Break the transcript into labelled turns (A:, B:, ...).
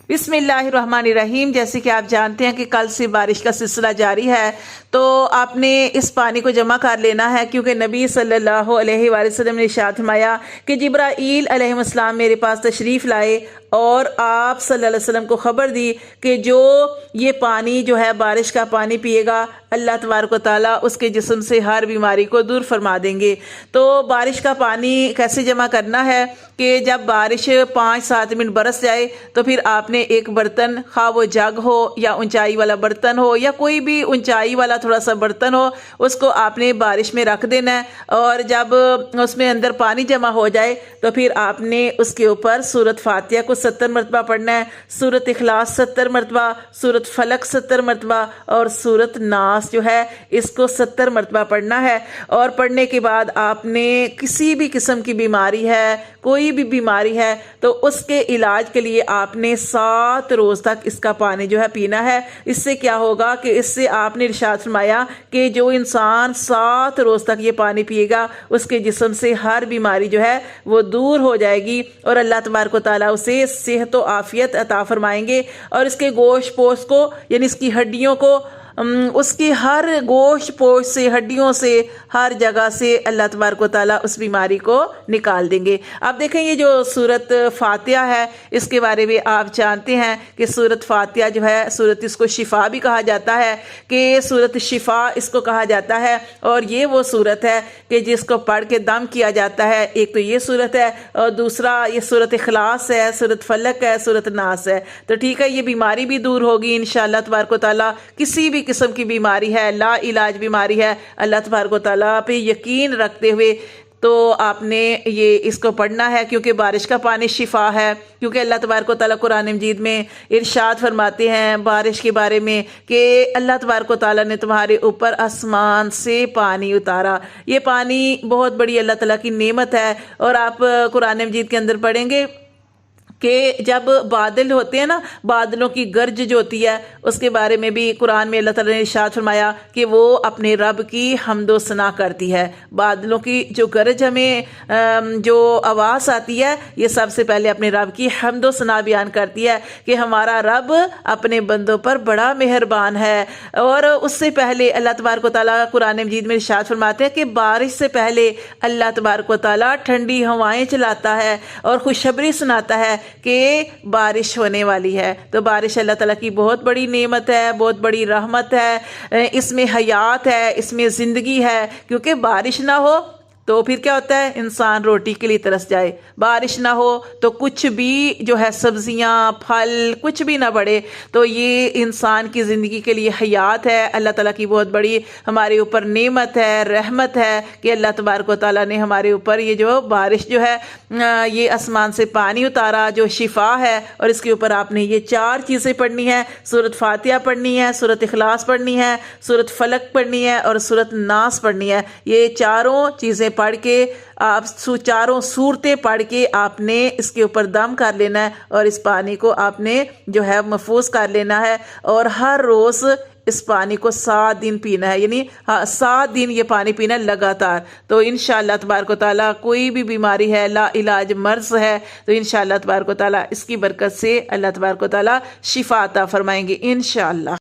A: बिस्मिल्लाहिर्रहमानिर्रहीम। जैसे कि आप जानते हैं कि कल से बारिश का सिलसिला जारी है, तो आपने इस पानी को जमा कर लेना है, क्योंकि नबी सल्लल्लाहु अलैहि वसल्लम ने इरशाद फरमाया कि जिब्राईल अलैहिस्सलाम मेरे पास तशरीफ़ लाए और आप सल्लल्लाहु अलैहि वसल्लम को ख़बर दी कि जो ये पानी जो है बारिश का पानी पिएगा, अल्लाह तबारक व तआला उसके जिस्म से हर बीमारी को दूर फरमा देंगे। तो बारिश का पानी कैसे जमा करना है कि जब बारिश 5-7 मिनट बरस जाए तो फिर आपने एक बर्तन, खा वो जग हो या ऊंचाई वाला बर्तन हो या कोई भी ऊंचाई वाला थोड़ा सा बर्तन हो, उसको आपने बारिश में रख देना है। और जब उसमें अंदर पानी जमा हो जाए तो फिर आपने उसके ऊपर सूरत फातिहा को 70 मरतबा पढ़ना है, सूरत इखलास 70 मरतबा, सूरत फलक 70 मरतबा और सूरत नास जो है इसको 70 मरतबा पढ़ना है। और पढ़ने के बाद आपने किसी भी किस्म की बीमारी है, कोई भी बीमारी है, तो उसके इलाज के लिए आपने 7 रोज़ तक इसका पानी जो है पीना है। इससे क्या होगा कि इससे आपने इरशाद फरमाया कि जो इंसान 7 रोज़ तक ये पानी पिएगा उसके जिस्म से हर बीमारी जो है वो दूर हो जाएगी और अल्लाह तबारक व तआला उसे सेहत व आफियत अता फरमाएंगे। और इसके गोश्त पोश को यानी इसकी हड्डियों को, उसकी हर गोश्त पोश से, हड्डियों से, हर जगह से अल्लाह तबारक व तआला उस बीमारी को निकाल देंगे। अब देखें ये जो सूरत फातिहा है इसके बारे में आप जानते हैं कि सूरत फातिहा जो है, सूरत इसको शिफा भी कहा जाता है, कि सूरत शिफा इसको कहा जाता है। और ये वो सूरत है कि जिसको पढ़ के दम किया जाता है। एक तो ये सूरत है और दूसरा ये सूरत इखलास है, सूरत फलक है, सूरत नास है। तो ठीक है, ये बीमारी भी दूर होगी इंशाअल्लाह तबारक व तआला। किसी भी किस्म की बीमारी है, ला इलाज बीमारी है, अल्लाह तबारक व तआला पे यकीन रखते हुए तो आपने ये इसको पढ़ना है, क्योंकि बारिश का पानी शिफा है। क्योंकि अल्लाह तबारक व तआला कुरान मजीद में इरशाद फरमाते हैं बारिश के बारे में कि अल्लाह तबारक व तआला ने तुम्हारे ऊपर आसमान से पानी उतारा। ये पानी बहुत बड़ी अल्लाह ताला की नेमत है। और आप कुरान मजीद के अंदर पढ़ेंगे कि जब बादल होते हैं ना, बादलों की गर्ज जो होती है उसके बारे में भी कुरान में अल्लाह ताला ने इरशाद फरमाया कि वो अपने रब की हम्दो सना करती है। बादलों की जो गर्ज हमें जो आवाज़ आती है, ये सबसे पहले अपने रब की हम्दो सना बयान करती है कि हमारा रब अपने बंदों पर बड़ा मेहरबान है। और उससे पहले अल्लाह तबारक व तआला कुरान मजीद में इरशाद फरमाते हैं कि बारिश से पहले अल्लाह तबारक व तआला ठंडी हवाएं चलाता है और खुशखबरी सुनाता है कि बारिश होने वाली है। तो बारिश अल्लाह ताला की बहुत बड़ी नेमत है, बहुत बड़ी रहमत है, इसमें हयात है, इसमें ज़िंदगी है। क्योंकि बारिश ना हो तो फिर क्या होता है, इंसान रोटी के लिए तरस जाए। बारिश ना हो तो कुछ भी जो है सब्जियां, फल कुछ भी ना बढ़े। तो ये इंसान की ज़िंदगी के लिए हयात है, अल्लाह ताला की बहुत बड़ी हमारे ऊपर नेमत है, रहमत है कि अल्लाह तबारक व तआला ने हमारे ऊपर ये जो बारिश जो है ये आसमान से पानी उतारा जो शिफा है। और इसके ऊपर आपने ये 4 चीज़ें पढ़नी है। सूरत फातिहा पढ़नी है, सूरत इखलास पढ़नी है, सूरत फलक पढ़नी है और सूरत नास पढ़नी है। ये चारों चीज़ें पढ़ के आप चारों सूरतें पढ़ के आपने इसके ऊपर दम कर लेना है और इस पानी को आपने जो है महफूज कर लेना है। और हर रोज़ इस पानी को 7 दिन पीना है, यानी 7 दिन ये पानी पीना है लगातार। तो इंशाअल्लाह तबारक व तआला कोई भी बीमारी है, ला इलाज मर्ज है, तो इंशाअल्लाह तबारक व तआला इसकी बरकत से अल्लाह तबारक व तआला शिफा अता फरमाएंगे इंशाअल्लाह।